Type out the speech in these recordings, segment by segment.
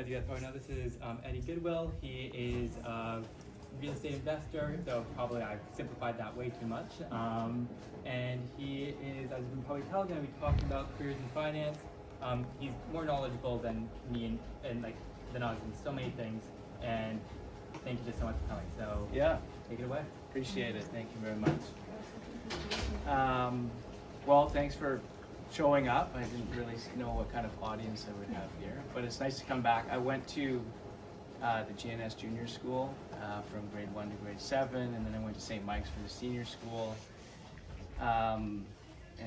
as you guys probably know, this is Eddie Goodwill. He is a real estate investor, though probably I've simplified that way too much. And he is, as you can probably tell, going to be talking about careers in finance. He's more knowledgeable than me and than us in so many things. And thank you just so much for coming. So yeah, take it away. Appreciate it. Thank you very much. Well, thanks for showing up. I didn't really know what kind of audience I would have here, but it's nice to come back. I went to the GNS junior school from grade 1 to grade 7, and then I went to St. Mike's for the senior school. And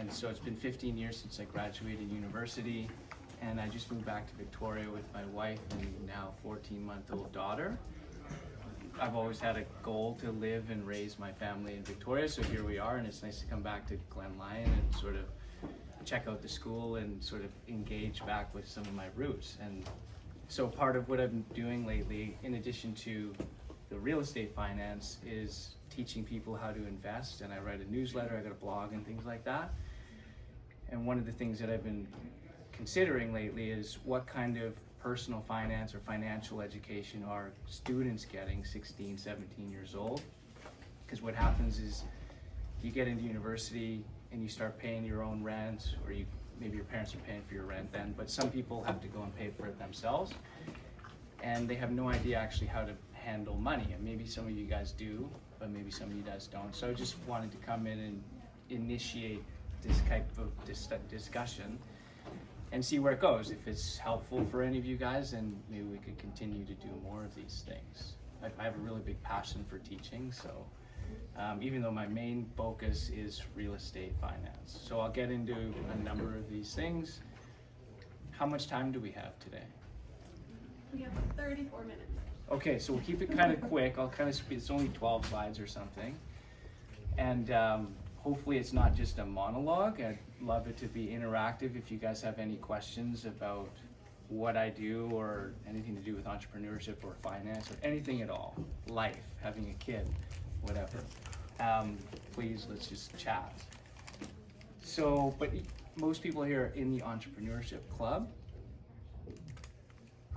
so it's been 15 years since I graduated university, and I just moved back to Victoria with my wife and now 14-month-old daughter. I've always had a goal to live and raise my family in Victoria, so here we are, and it's nice to come back to Glen Lyon and sort of check out the school and sort of engage back with some of my roots. And so part of what I've been doing lately, in addition to the real estate finance, is teaching people how to invest. And I write a newsletter, I got a blog and things like that. And one of the things that I've been considering lately is what kind of personal finance or financial education are students getting 16, 17 years old? Because what happens is you get into university and you start paying your own rent, or maybe your parents are paying for your rent then, but some people have to go and pay for it themselves, and they have no idea actually how to handle money. And maybe some of you guys do, but maybe some of you guys don't. So I just wanted to come in and initiate this type of discussion and see where it goes. If it's helpful for any of you guys, then maybe we could continue to do more of these things. I have a really big passion for teaching, so even though my main focus is real estate finance. So I'll get into a number of these things. How much time do we have today? We have 34 minutes. Okay, so we'll keep it kind of quick. I'll kind of speed, it's only 12 slides or something. And hopefully it's not just a monologue. I'd love it to be interactive. If you guys have any questions about what I do or anything to do with entrepreneurship or finance or anything at all, life, having a kid, whatever, please, let's just chat. So, but most people here are in the entrepreneurship club.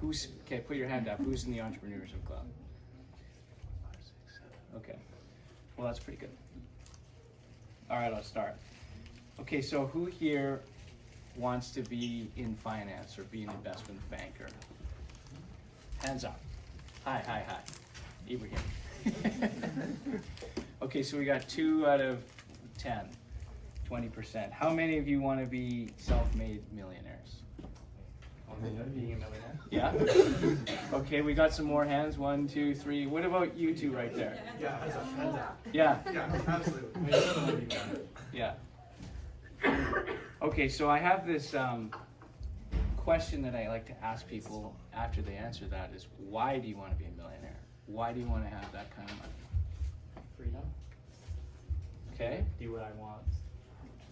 Okay, put your hand up. Who's in the entrepreneurship club? 5, 6, 7. Okay, well, that's pretty good. All right, I'll start. Okay, so who here wants to be in finance or be an investment banker? Hands up. Hi. Ibrahim. Okay, so we got 2 out of 10, 20%. How many of you want to be self-made millionaires? Being a millionaire. Yeah? Okay, we got some more hands. 1, 2, 3. What about you two right there? Yeah, hands up. Yeah? Yeah, absolutely. Yeah. Okay, so I have this question that I like to ask people after they answer that is, why do you want to be a millionaire? Why do you want to have that kind of money? Freedom. Okay? Do what I want.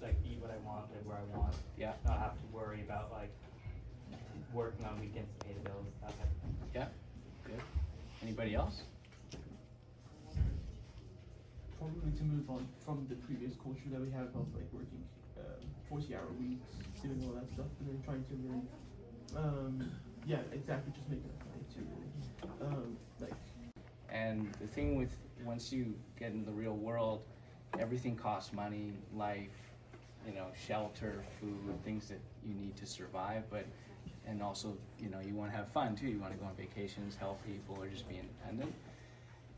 Like eat what I want, live where I want. Yeah. Not have to worry about like working on weekends to pay the bills, that type of thing. Yeah? Good. Anybody else? Probably to move on from the previous culture that we have of like working 40-hour weeks, doing all that stuff, and then trying to really, yeah, exactly, just make enough money to really, And the thing with, once you get in the real world, everything costs money, life, shelter, food, things that you need to survive, and also, you want to have fun too. You want to go on vacations, help people, or just be independent.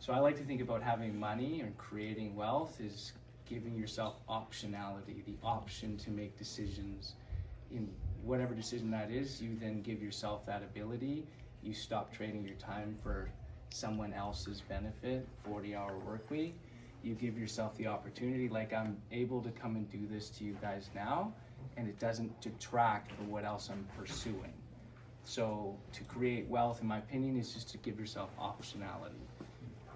So I like to think about having money and creating wealth is giving yourself optionality, the option to make decisions. In whatever decision that is, you then give yourself that ability. You stop trading your time for someone else's benefit, 40-hour work week. You give yourself the opportunity, like I'm able to come and do this to you guys now, and it doesn't detract from what else I'm pursuing. So to create wealth, in my opinion, is just to give yourself optionality.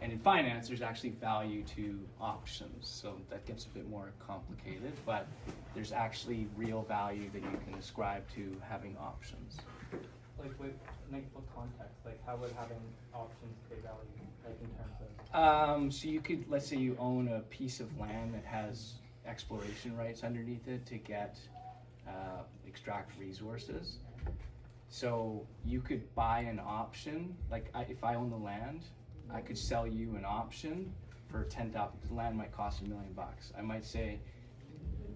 And in finance, there's actually value to options. So that gets a bit more complicated, but there's actually real value that you can ascribe to having options. Like what context? Like how would having options create value? Like in terms of? So you could, let's say you own a piece of land that has exploration rights underneath it to extract resources. So you could buy an option, like if I own the land, I could sell you an option for 10,000. The land might cost $1 million. I might say,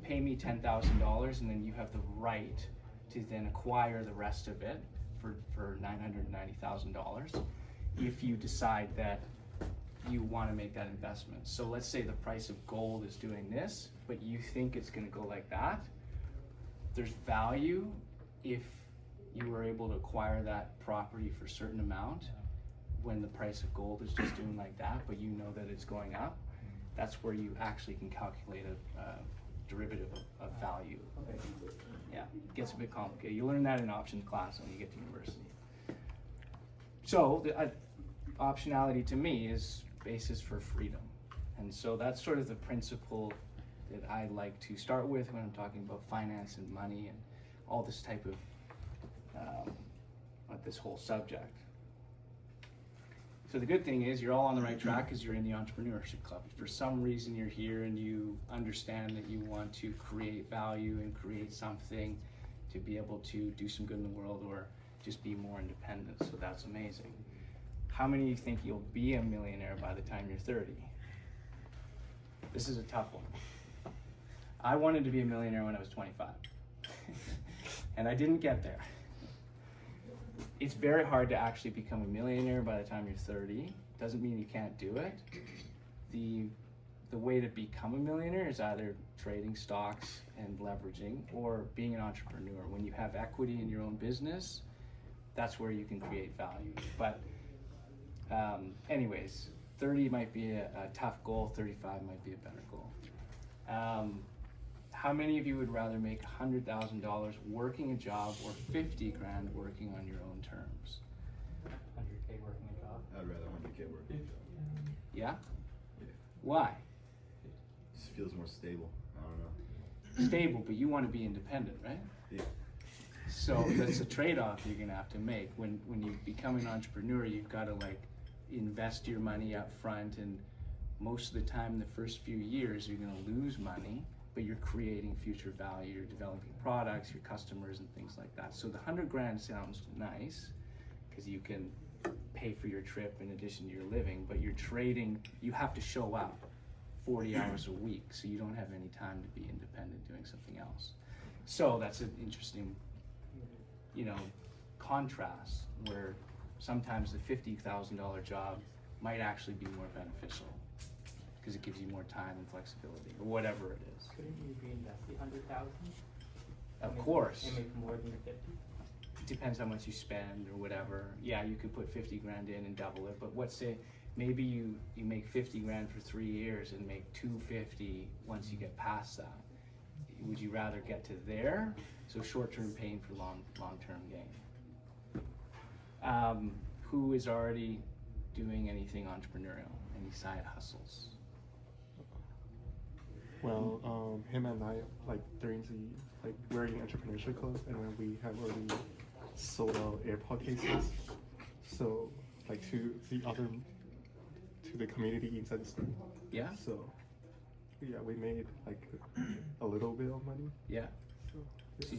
pay me $10,000, and then you have the right to then acquire the rest of it for $990,000 if you decide that you want to make that investment. So let's say the price of gold is doing this, but you think it's going to go like that. There's value if you were able to acquire that property for a certain amount when the price of gold is just doing like that, but you know that it's going up. That's where you actually can calculate a derivative of value. Okay. Yeah, it gets a bit complicated. You learn that in options class when you get to university. So the optionality to me is basis for freedom. And so that's sort of the principle that I like to start with when I'm talking about finance and money and all this type of, this whole subject. So the good thing is you're all on the right track because you're in the entrepreneurship club. If for some reason you're here and you understand that you want to create value and create something to be able to do some good in the world or just be more independent, so that's amazing. How many of you think you'll be a millionaire by the time you're 30? This is a tough one. I wanted to be a millionaire when I was 25 and I didn't get there. It's very hard to actually become a millionaire by the time you're 30. Doesn't mean you can't do it. The way to become a millionaire is either trading stocks and leveraging or being an entrepreneur. When you have equity in your own business, that's where you can create value. But anyways, 30 might be a tough goal, 35 might be a better goal. How many of you would rather make $100,000 working a job or 50 grand working on your own terms? 100K working a job. I'd rather 100K work a job. Yeah? Yeah. Why? Just feels more stable. I don't know. Stable, but you want to be independent, right? Yeah. So that's a trade-off you're gonna have to make. When you become an entrepreneur, you've got to like invest your money up front, and most of the time, the first few years, you're gonna lose money, but you're creating future value. You're developing products, your customers, and things like that. So the 100 grand sounds nice because you can pay for your trip in addition to your living, but you're trading. You have to show up 40 hours a week, so you don't have any time to be independent doing something else. So that's an interesting, contrast where sometimes the $50,000 job might actually be more beneficial because it gives you more time and flexibility, or whatever it is. Couldn't you reinvest the 100,000? Of course. And make more than the 50? It depends how much you spend or whatever. Yeah, you could put 50 grand in and double it, but let's say maybe you make 50 grand for 3 years and make 250 once you get past that. Would you rather get to there? So short-term pain for long-term gain. Who is already doing anything entrepreneurial? Any side hustles? Well, him and I, during the, we're in entrepreneurship club, and then we have already sold out AirPod cases. So, to the community inside the school. Yeah? So, yeah, we made, a little bit of money. Yeah. So, So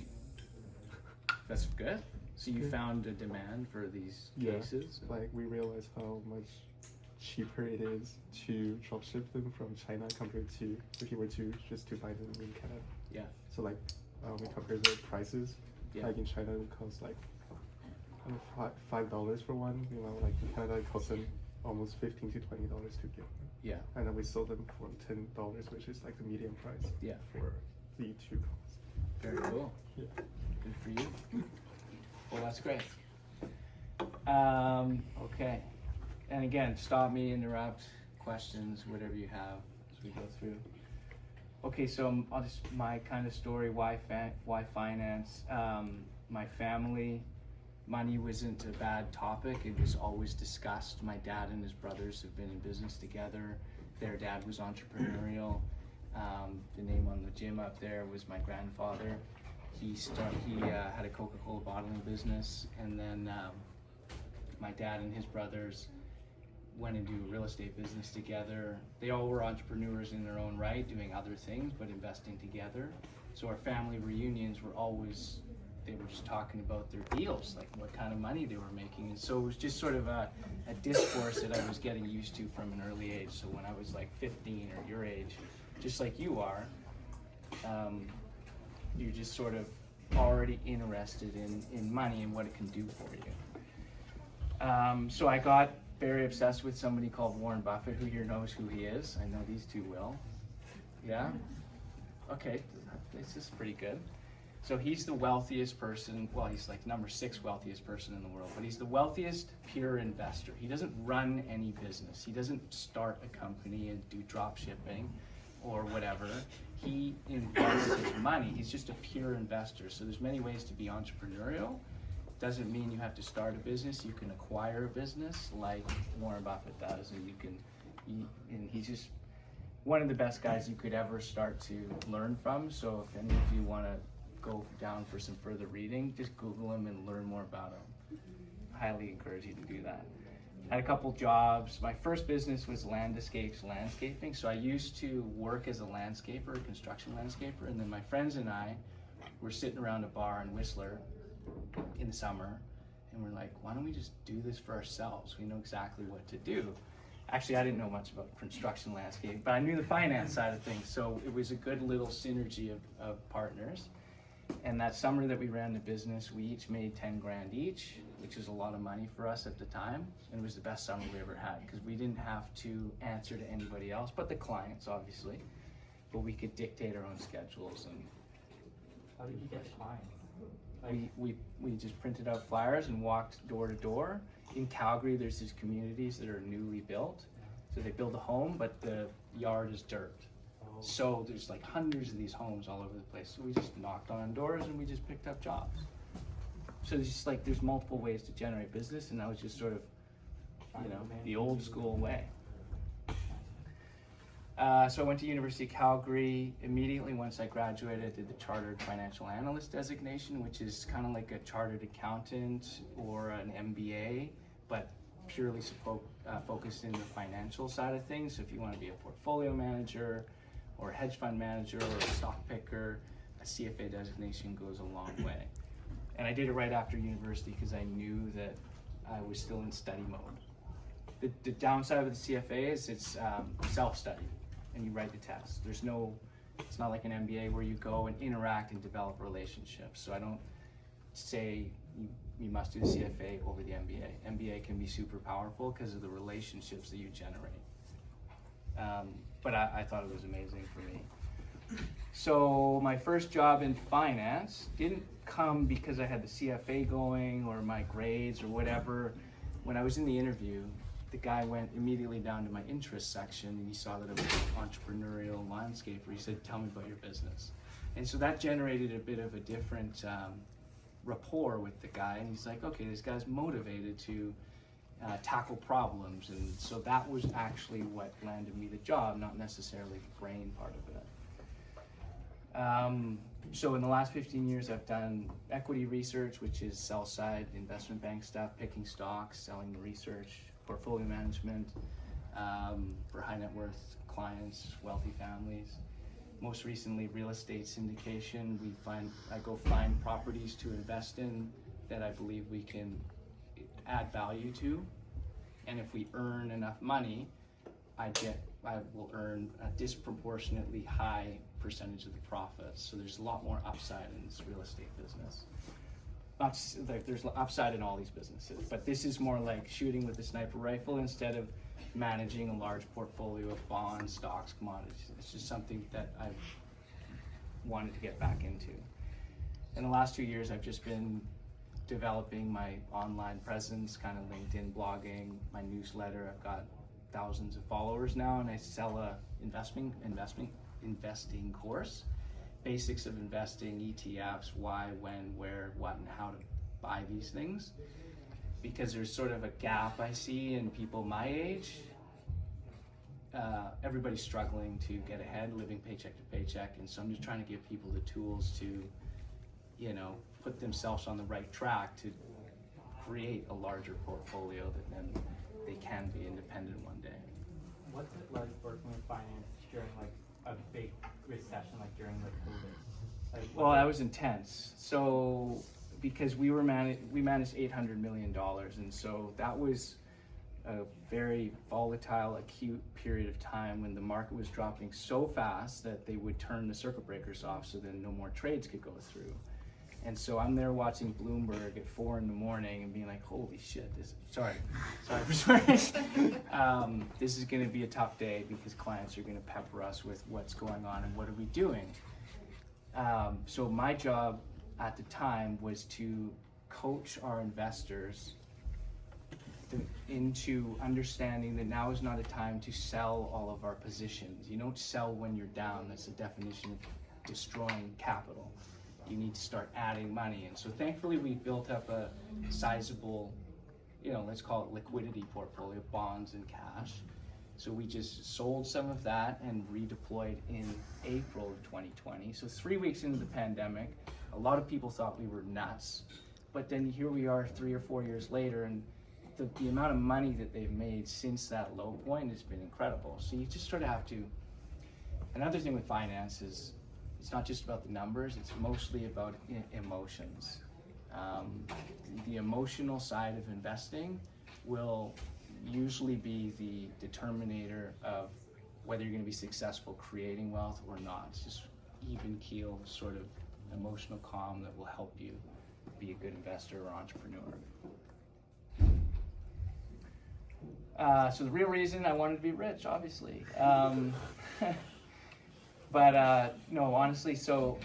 that's good. So you found a demand for these cases? we realized how much cheaper it is to dropship them from China compared to if you were to just to buy them in Canada. Yeah. So we compared the prices. Yeah. In China it costs $5 for one. In Canada it costs them almost $15 to $20 to get them. Yeah. And then we sold them for $10, which is the medium price. Yeah. For the two costs. Very cool. Yeah. Good for you. Well, that's great. Okay. And again, stop me, interrupt, questions, whatever you have as we go through. Okay, so I'll just, my kind of story, why finance? My family, money wasn't a bad topic. It was always discussed. My dad and his brothers have been in business together. Their dad was entrepreneurial. The name on the gym up there was my grandfather. He had a Coca-Cola bottling business, and then my dad and his brothers went into a real estate business together. They all were entrepreneurs in their own right, doing other things, but investing together. So our family reunions were always they were just talking about their deals, like what kind of money they were making. And so it was just sort of a discourse that I was getting used to from an early age. So when I was like 15 or your age, just like you are, you're just sort of already interested in money and what it can do for you. So I got very obsessed with somebody called Warren Buffett. Who here knows who he is? I know these two will. Yeah? Okay, this is pretty good. So he's the wealthiest person, well, he's like number 6 wealthiest person in the world, but he's the wealthiest pure investor. He doesn't run any business. He doesn't start a company and do drop shipping or whatever. He invests his money. He's just a pure investor. So there's many ways to be entrepreneurial. Doesn't mean you have to start a business. You can acquire a business like Warren Buffett does, and and he's just one of the best guys you could ever start to learn from. So if any of you want to go down for some further reading, just Google him and learn more about him. Highly encourage you to do that. Had a couple jobs. My first business was Landescapes Landscaping. So I used to work as a landscaper, a construction landscaper, and then my friends and I were sitting around a bar in Whistler in the summer, and we're like, why don't we just do this for ourselves? We know exactly what to do. Actually, I didn't know much about construction landscape, but I knew the finance side of things, so it was a good little synergy of partners. And that summer that we ran the business, we each made 10 grand each, which was a lot of money for us at the time. And it was the best summer we ever had because we didn't have to answer to anybody else, but the clients, obviously. But we could dictate our own schedules. And How did you get clients? we just printed out flyers and walked door to door. In Calgary, there's these communities that are newly built. So they build a home, but the yard is dirt. So there's like hundreds of these homes all over the place. So we just knocked on doors and we just picked up jobs. So it's just like there's multiple ways to generate business, and that was just sort of, the old school way. So I went to University of Calgary. Immediately once I graduated, I did the Chartered Financial Analyst designation, which is kind of like a chartered accountant or an MBA, but purely focused in the financial side of things. So if you want to be a portfolio manager or a hedge fund manager or a stock picker, a CFA designation goes a long way. And I did it right after university because I knew that I was still in study mode. The downside of the CFA is it's self-study and you write the test. It's not like an MBA where you go and interact and develop relationships. So I don't say you must do the CFA over the MBA. MBA can be super powerful because of the relationships that you generate. But I thought it was amazing for me. So my first job in finance didn't come because I had the CFA going or my grades or whatever. When I was in the interview, the guy went immediately down to my interest section and he saw that I was an entrepreneurial landscaper. He said, tell me about your business. And so that generated a bit of a different rapport with the guy. And he's like, okay, this guy's motivated to tackle problems. And so that was actually what landed me the job, not necessarily the brain part of it. So in the last 15 years, I've done equity research, which is sell-side investment bank stuff, picking stocks, selling the research, portfolio management for high net worth clients, wealthy families. Most recently, real estate syndication. I go find properties to invest in that I believe we can add value to, and if we earn enough money, I will earn a disproportionately high percentage of the profits. So there's a lot more upside in this real estate business. Not like there's upside in all these businesses, but this is more like shooting with a sniper rifle instead of managing a large portfolio of bonds, stocks, commodities. It's just something that I've wanted to get back into. In the last 2 years, I've just been developing my online presence, kind of LinkedIn blogging, my newsletter. I've got thousands of followers now, and I sell a investing course. Basics of investing, ETFs, why, when, where, what, and how to buy these things. Because there's sort of a gap I see in people my age. Everybody's struggling to get ahead, living paycheck to paycheck, and so I'm just trying to give people the tools to, put themselves on the right track to create a larger portfolio that then they can be independent one day. What's it like working with finance during like a big recession, like during like COVID? Like, Well, that was intense. So because we managed $800 million, and so that was a very volatile, acute period of time when the market was dropping so fast that they would turn the circuit breakers off, so then no more trades could go through. And so I'm there watching Bloomberg at 4 in the morning and being like, holy shit, sorry for swearing. This is gonna be a tough day because clients are gonna pepper us with what's going on and what are we doing. So my job at the time was to coach our investors into understanding that now is not a time to sell all of our positions. You don't sell when you're down. That's the definition of destroying capital. You need to start adding money. And so thankfully we built up a sizable, let's call it liquidity portfolio, bonds and cash. So we just sold some of that and redeployed in April of 2020. So 3 weeks into the pandemic, a lot of people thought we were nuts. But then here we are 3 or 4 years later, and the amount of money that they've made since that low point has been incredible. So you just sort of have to, another thing with finance is, it's not just about the numbers, it's mostly about emotions. The emotional side of investing will usually be the determinator of whether you're going to be successful creating wealth or not. It's just even keel sort of emotional calm that will help you be a good investor or entrepreneur. So the real reason I wanted to be rich, obviously. But no, honestly, so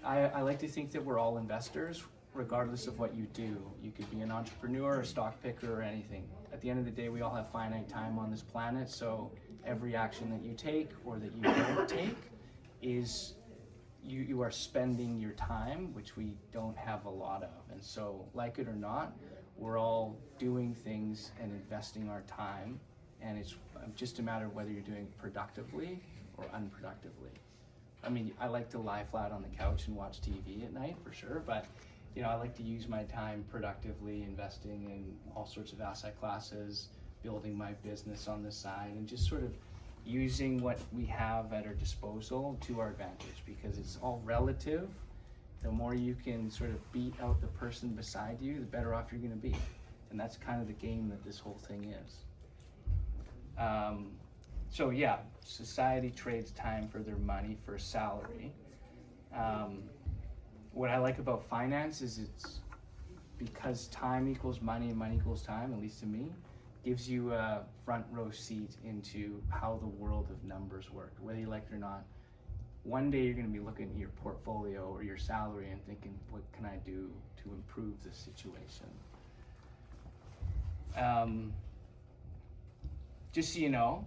I like to think that we're all investors, regardless of what you do. You could be an entrepreneur, a stock picker, or anything. At the end of the day, we all have finite time on this planet, so every action that you take or that you don't take is you are spending your time, which we don't have a lot of. And so, like it or not, we're all doing things and investing our time, and it's just a matter of whether you're doing it productively or unproductively. I mean, I like to lie flat on the couch and watch TV at night for sure, but I like to use my time productively, investing in all sorts of asset classes, building my business on the side, and just sort of using what we have at our disposal to our advantage, because it's all relative. The more you can sort of beat out the person beside you, the better off you're going to be. And that's kind of the game that this whole thing is. So yeah, society trades time for their money for salary. What I like about finance is it's because time equals money and money equals time, at least to me, gives you a front row seat into how the world of numbers work, whether you like it or not. One day you're going to be looking at your portfolio or your salary and thinking, what can I do to improve this situation? Just so you know,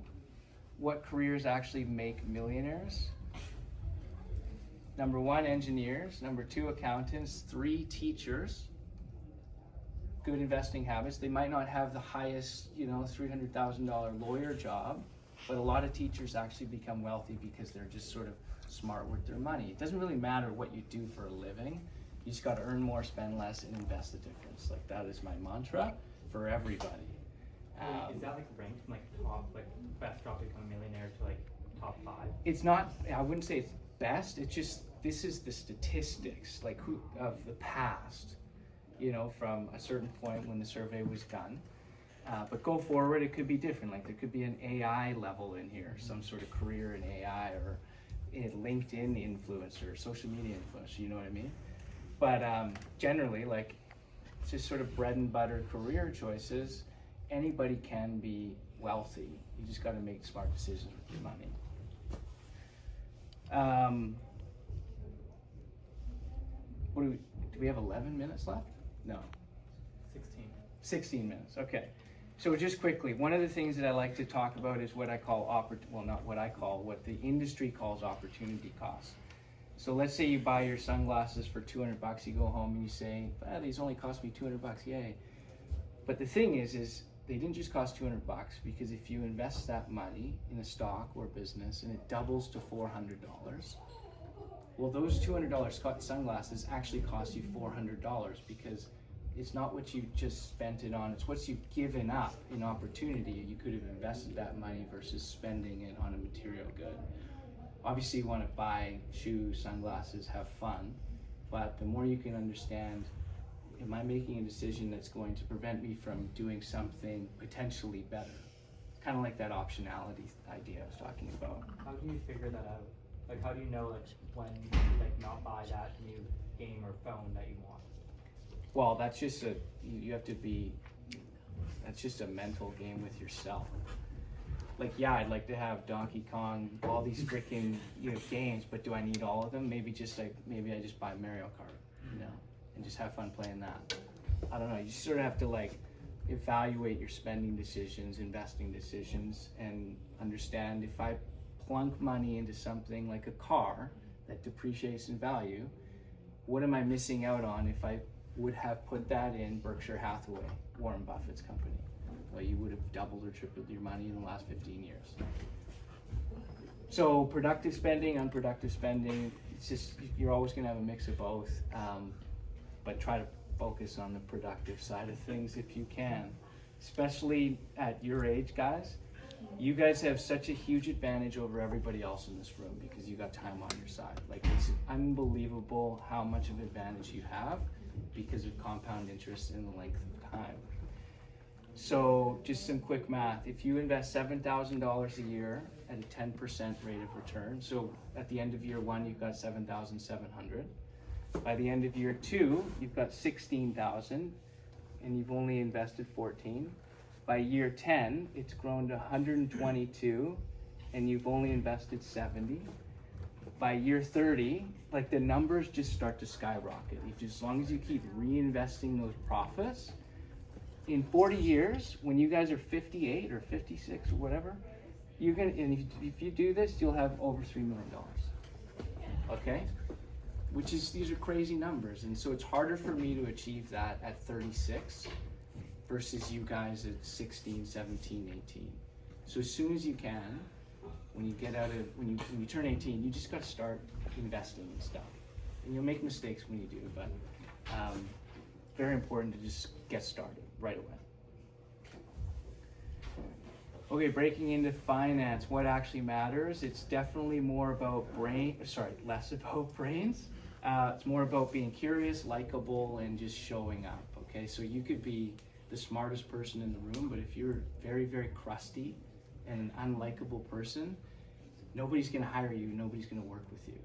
what careers actually make millionaires? Number 1, engineers. Number 2, accountants. 3, teachers. Good investing habits. They might not have the highest, $300,000 lawyer job, but a lot of teachers actually become wealthy because they're just sort of smart with their money. It doesn't really matter what you do for a living. You just got to earn more, spend less, and invest the difference. Like, that is my mantra for everybody. Is that ranked from top, best job to become a millionaire to top 5? It's not, I wouldn't say it's best, it's just, this is the statistics, of the past, from a certain point when the survey was done. But go forward, it could be different. There could be an AI level in here, some sort of career in AI, or a LinkedIn influencer, social media influencer, you know what I mean? But generally, it's just sort of bread and butter career choices. Anybody can be wealthy. You just got to make smart decisions with your money. Do we have 11 minutes left? No. 16 minutes, okay. So just quickly, one of the things that I like to talk about is what I call, what the industry calls opportunity cost. So let's say you buy your sunglasses for $200, you go home and you say, these only cost me $200, yay. But the thing is they didn't just cost $200, because if you invest that money in a stock or business and it doubles to $400, well, those $200 sunglasses actually cost you $400, because it's not what you just spent it on, it's what you've given up in opportunity. You could have invested that money versus spending it on a material good. obviously you want to buy shoes, sunglasses, have fun, but the more you can understand, am I making a decision that's going to prevent me from doing something potentially better? Kind of like that optionality idea I was talking about. How do you figure that out? Like, how do you know, like, when like not buy that new game or phone that you want? Well, that's just you have to be, that's just a mental game with yourself. Like, yeah, I'd like to have Donkey Kong, all these freaking, games, but do I need all of them? Maybe I just buy Mario Kart, and just have fun playing that. I don't know, you sort of have to like evaluate your spending decisions, investing decisions, and understand if I plunk money into something like a car that depreciates in value, what am I missing out on if I would have put that in Berkshire Hathaway, Warren Buffett's company? Well, you would have doubled or tripled your money in the last 15 years. So productive spending, unproductive spending, it's just, you're always gonna have a mix of both, but try to focus on the productive side of things if you can. Especially at your age, guys. You guys have such a huge advantage over everybody else in this room because you got time on your side. Like, it's unbelievable how much of advantage you have because of compound interest and the length of time. So just some quick math. If you invest $7,000 a year at a 10% rate of return, so at the end of year 1, you've got 7,700. By the end of year 2, you've got 16,000, and you've only invested 14. By year 10, it's grown to 122, and you've only invested 70. By year 30, like, the numbers just start to skyrocket. As long as you keep reinvesting those profits, in 40 years, when you guys are 58 or 56 or whatever, you're gonna, and if you do this, you'll have over $3 million. Okay? These are crazy numbers, and so it's harder for me to achieve that at 36 versus you guys at 16, 17, 18. So as soon as you can, when you turn 18, you just gotta start investing in stuff. And you'll make mistakes when you do, but very important to just get started right away. Okay, breaking into finance, what actually matters? It's definitely more about less about brains. It's more about being curious, likable, and just showing up, okay? So you could be the smartest person in the room, but if you're very, very crusty and an unlikable person, nobody's gonna hire you, nobody's gonna work with you.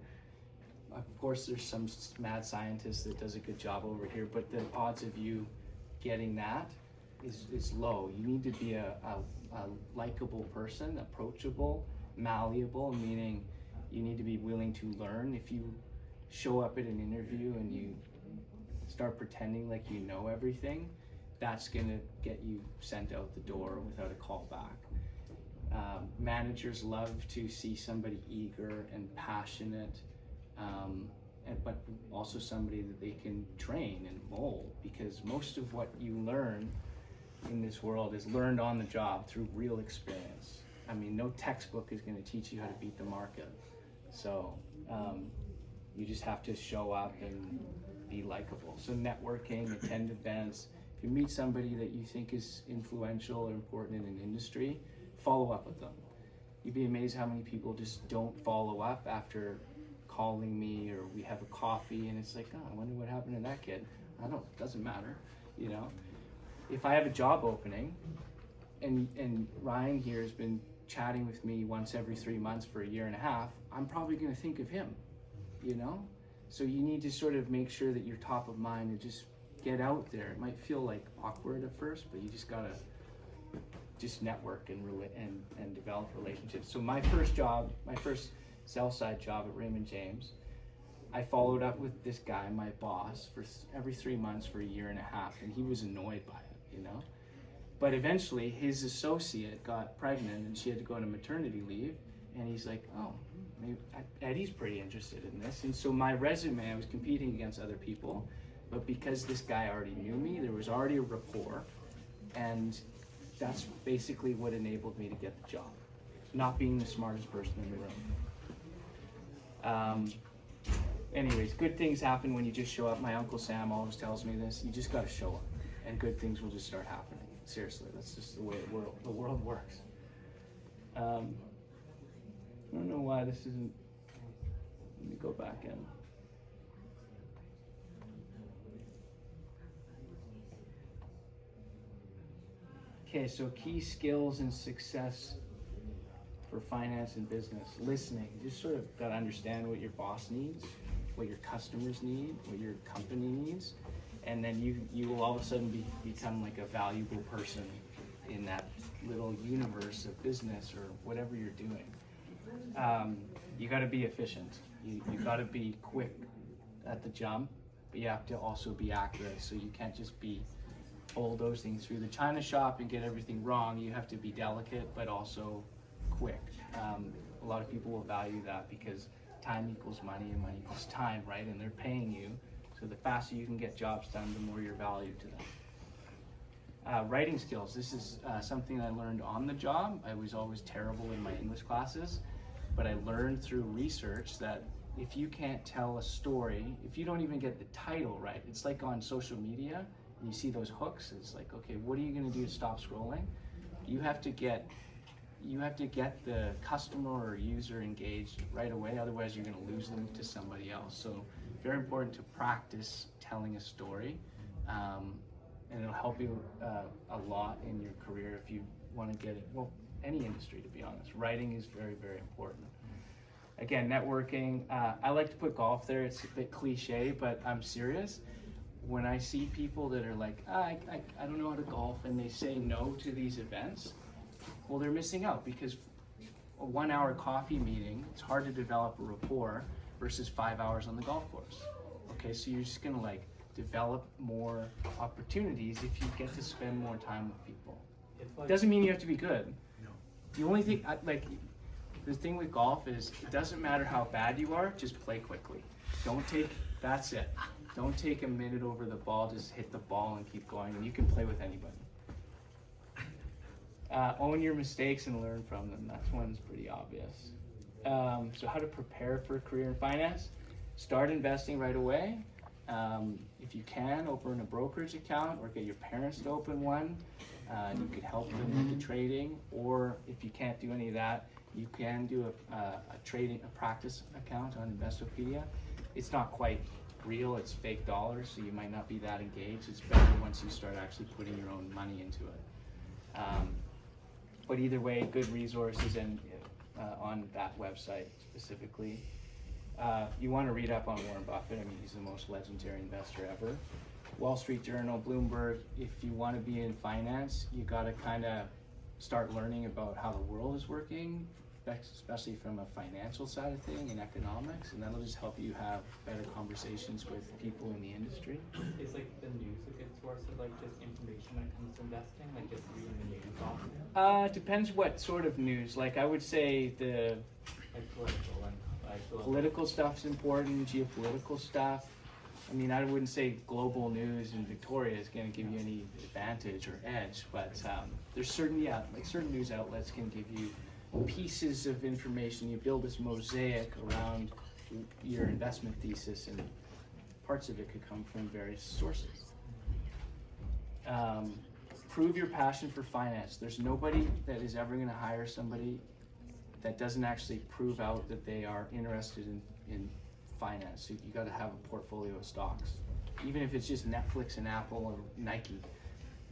Of course, there's some mad scientist that does a good job over here, but the odds of you getting that is low. You need to be a likable person, approachable, malleable, meaning you need to be willing to learn. If you show up at an interview and you start pretending like you know everything, that's gonna get you sent out the door without a call back. Managers love to see somebody eager and passionate, but also somebody that they can train and mold, because most of what you learn in this world is learned on the job through real experience. I mean, no textbook is going to teach you how to beat the market. So you just have to show up and be likable. So networking, attend events. If you meet somebody that you think is influential or important in an industry, follow up with them. You'd be amazed how many people just don't follow up after calling me, or we have a coffee and it's like, oh, I wonder what happened to that kid. It doesn't matter, If I have a job opening and Ryan here has been chatting with me once every 3 months for a year and a half, I'm probably gonna think of him, So you need to sort of make sure that you're top of mind and just get out there. It might feel like awkward at first, but you just gotta network and develop relationships. So my first sell side job at Raymond James, I followed up with this guy, my boss, for every 3 months for a year and a half, and he was annoyed by it, But eventually his associate got pregnant and she had to go on a maternity leave, and he's like, oh, maybe Eddie's pretty interested in this. And so my resume, I was competing against other people, but because this guy already knew me, there was already a rapport, and that's basically what enabled me to get the job, not being the smartest person in the room. Anyways, good things happen when you just show up. My Uncle Sam always tells me this. You just gotta show up, and good things will just start happening. Seriously, that's just the way the world works. I don't know why this isn't Let me go back in. Okay, so key skills and success for finance and business. Listening. You just sort of got to understand what your boss needs, what your customers need, what your company needs, and then you will all of a sudden become like a valuable person in that little universe of business or whatever you're doing. You got to be efficient. You got to be quick at the jump, but you have to also be accurate. So you can't just be bulldozing through the china shop and get everything wrong. You have to be delicate, but also quick. A lot of people will value that because time equals money and money equals time, right? And they're paying you. So the faster you can get jobs done, the more you're valued to them. Writing skills. This is something I learned on the job. I was always terrible in my English classes, but I learned through research that if you can't tell a story, if you don't even get the title right, it's like on social media, and you see those hooks, it's like, okay, what are you gonna do to stop scrolling? You have to get the customer or user engaged right away, otherwise you're gonna lose them to somebody else. So very important to practice telling a story, and it'll help you a lot in your career if you want to get it. Well, any industry, to be honest. Writing is very, very important. Again, networking. I like to put golf there. It's a bit cliche, but I'm serious. When I see people that are like, I don't know how to golf, and they say no to these events, well, they're missing out because a 1 hour coffee meeting, it's hard to develop a rapport versus 5 hours on the golf course. Okay, so you're just gonna like develop more opportunities if you get to spend more time with people. Like, Doesn't mean you have to be good. No. The only thing, the thing with golf is it doesn't matter how bad you are, just play quickly. That's it. Don't take a minute over the ball, just hit the ball and keep going, and you can play with anybody. Own your mistakes and learn from them. That one's pretty obvious. So how to prepare for a career in finance? Start investing right away. If you can, open a brokerage account or get your parents to open one. You could help them with the trading, or if you can't do any of that, you can do a practice account on Investopedia. It's not quite real, it's fake dollars, so you might not be that engaged. It's better once you start actually putting your own money into it. But either way, good resources and on that website specifically. You want to read up on Warren Buffett. I mean, he's the most legendary investor ever. Wall Street Journal, Bloomberg. If you want to be in finance, you got to kind of start learning about how the world is working, especially from a financial side of thing and economics, and that'll just help you have better conversations with people in the industry. Is like the news a good source of like just information when it comes to investing, like just reading the news often? Depends what sort of news. Like I would say the Like political and like political stuff's important, geopolitical stuff. I mean, I wouldn't say global news in Victoria is going to give you any advantage or edge, but there's certain news outlets can give you pieces of information. You build this mosaic around your investment thesis, and parts of it could come from various sources. Prove your passion for finance. There's nobody that is ever going to hire somebody that doesn't actually prove out that they are interested in finance. So you got to have a portfolio of stocks, even if it's just Netflix and Apple or Nike,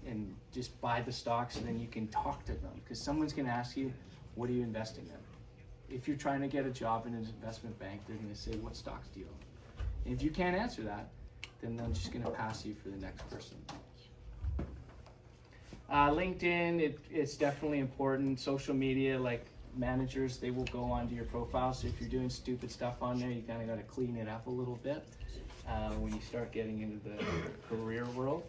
and just buy the stocks, and then you can talk to them because someone's going to ask you, what are you investing in? If you're trying to get a job in an investment bank, they're going to say, what stocks do you own? And if you can't answer that, then they're just going to pass you for the next person. LinkedIn, it's definitely important. Social media, like managers, they will go onto your profile. So if you're doing stupid stuff on there, you kind of got to clean it up a little bit when you start getting into the career world.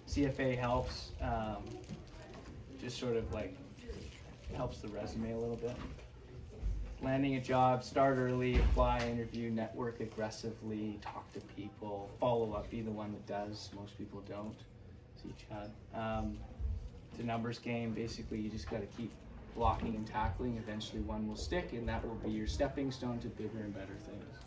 CFA helps, just sort of like helps the resume a little bit. Landing a job, start early, apply, interview, network aggressively, talk to people, follow up, be the one that does. Most people don't. See Chad. It's a numbers game. Basically, you just got to keep blocking and tackling. Eventually one will stick, and that will be your stepping stone to bigger and better things.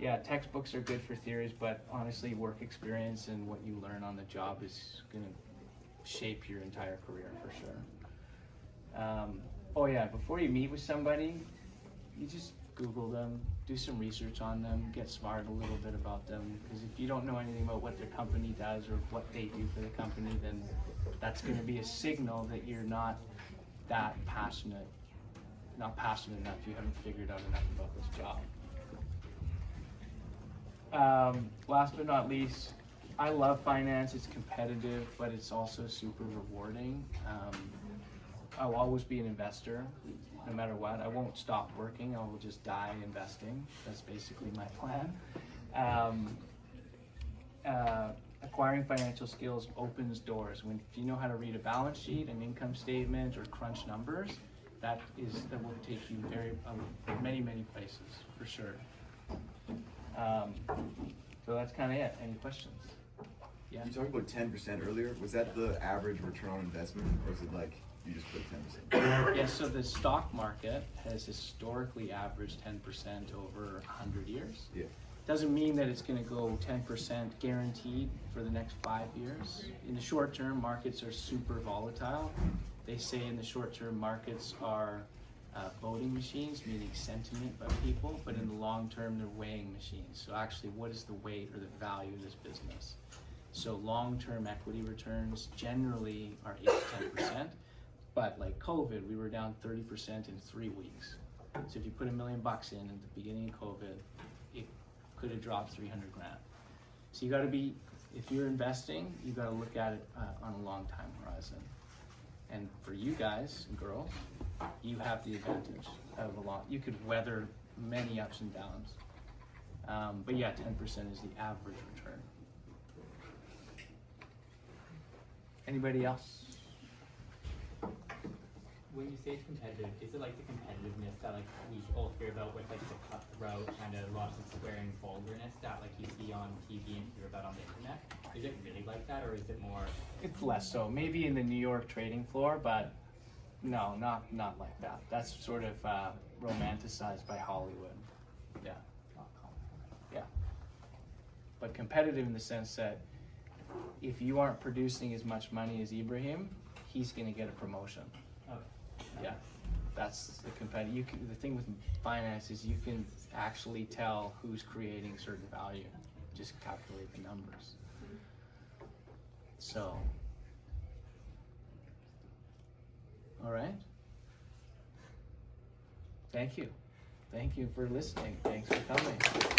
Yeah, textbooks are good for theories, but honestly, work experience and what you learn on the job is going to shape your entire career for sure. Oh yeah, before you meet with somebody, you just Google them, do some research on them, get smart a little bit about them. Because if you don't know anything about what their company does or what they do for the company, then that's going to be a signal that you're not that passionate, not passionate enough. You haven't figured out enough about this job. Last but not least, I love finance. It's competitive, but it's also super rewarding. I'll always be an investor, no matter what. I won't stop working. I will just die investing. That's basically my plan. Acquiring financial skills opens doors. If you know how to read a balance sheet, an income statement, or crunch numbers, that will take you many places for sure. So that's kind of it. Any questions? Yeah. You talked about 10% earlier. Was that the average return on investment, or is it like you just put 10%? Yeah, so the stock market has historically averaged 10% over 100 years. Yeah. Doesn't mean that it's going to go 10% guaranteed for the next 5 years. In the short term, markets are super volatile. They say in the short term, markets are voting machines, meaning sentiment by people, but in the long term, they're weighing machines. So actually, what is the weight or the value of this business? So long-term equity returns generally are 8 to 10%, but like COVID, we were down 30% in 3 weeks. So if you put $1 million in at the beginning of COVID, it could have dropped 300 grand. So you got to be, if you're investing, you got to look at it on a long time horizon. And for you guys and girls, you have the advantage of a lot. You could weather many ups and downs. But yeah, 10% is the average return. Anybody else? When you say it's competitive, is it like the competitiveness that like we all hear about with like the cutthroat kind of lots of swearing vulgarness that like you see on TV and hear about on the internet? Is it really like that, or is it more? It's less so. Maybe in the New York trading floor, but no, not like that. That's sort of romanticized by Hollywood. Yeah. Yeah. But competitive in the sense that if you aren't producing as much money as Ibrahim, he's going to get a promotion. Okay. Yeah, that's the competitive. The thing with finance is you can actually tell who's creating certain value. Just calculate the numbers. So, all right. Thank you. Thank you for listening. Thanks for coming.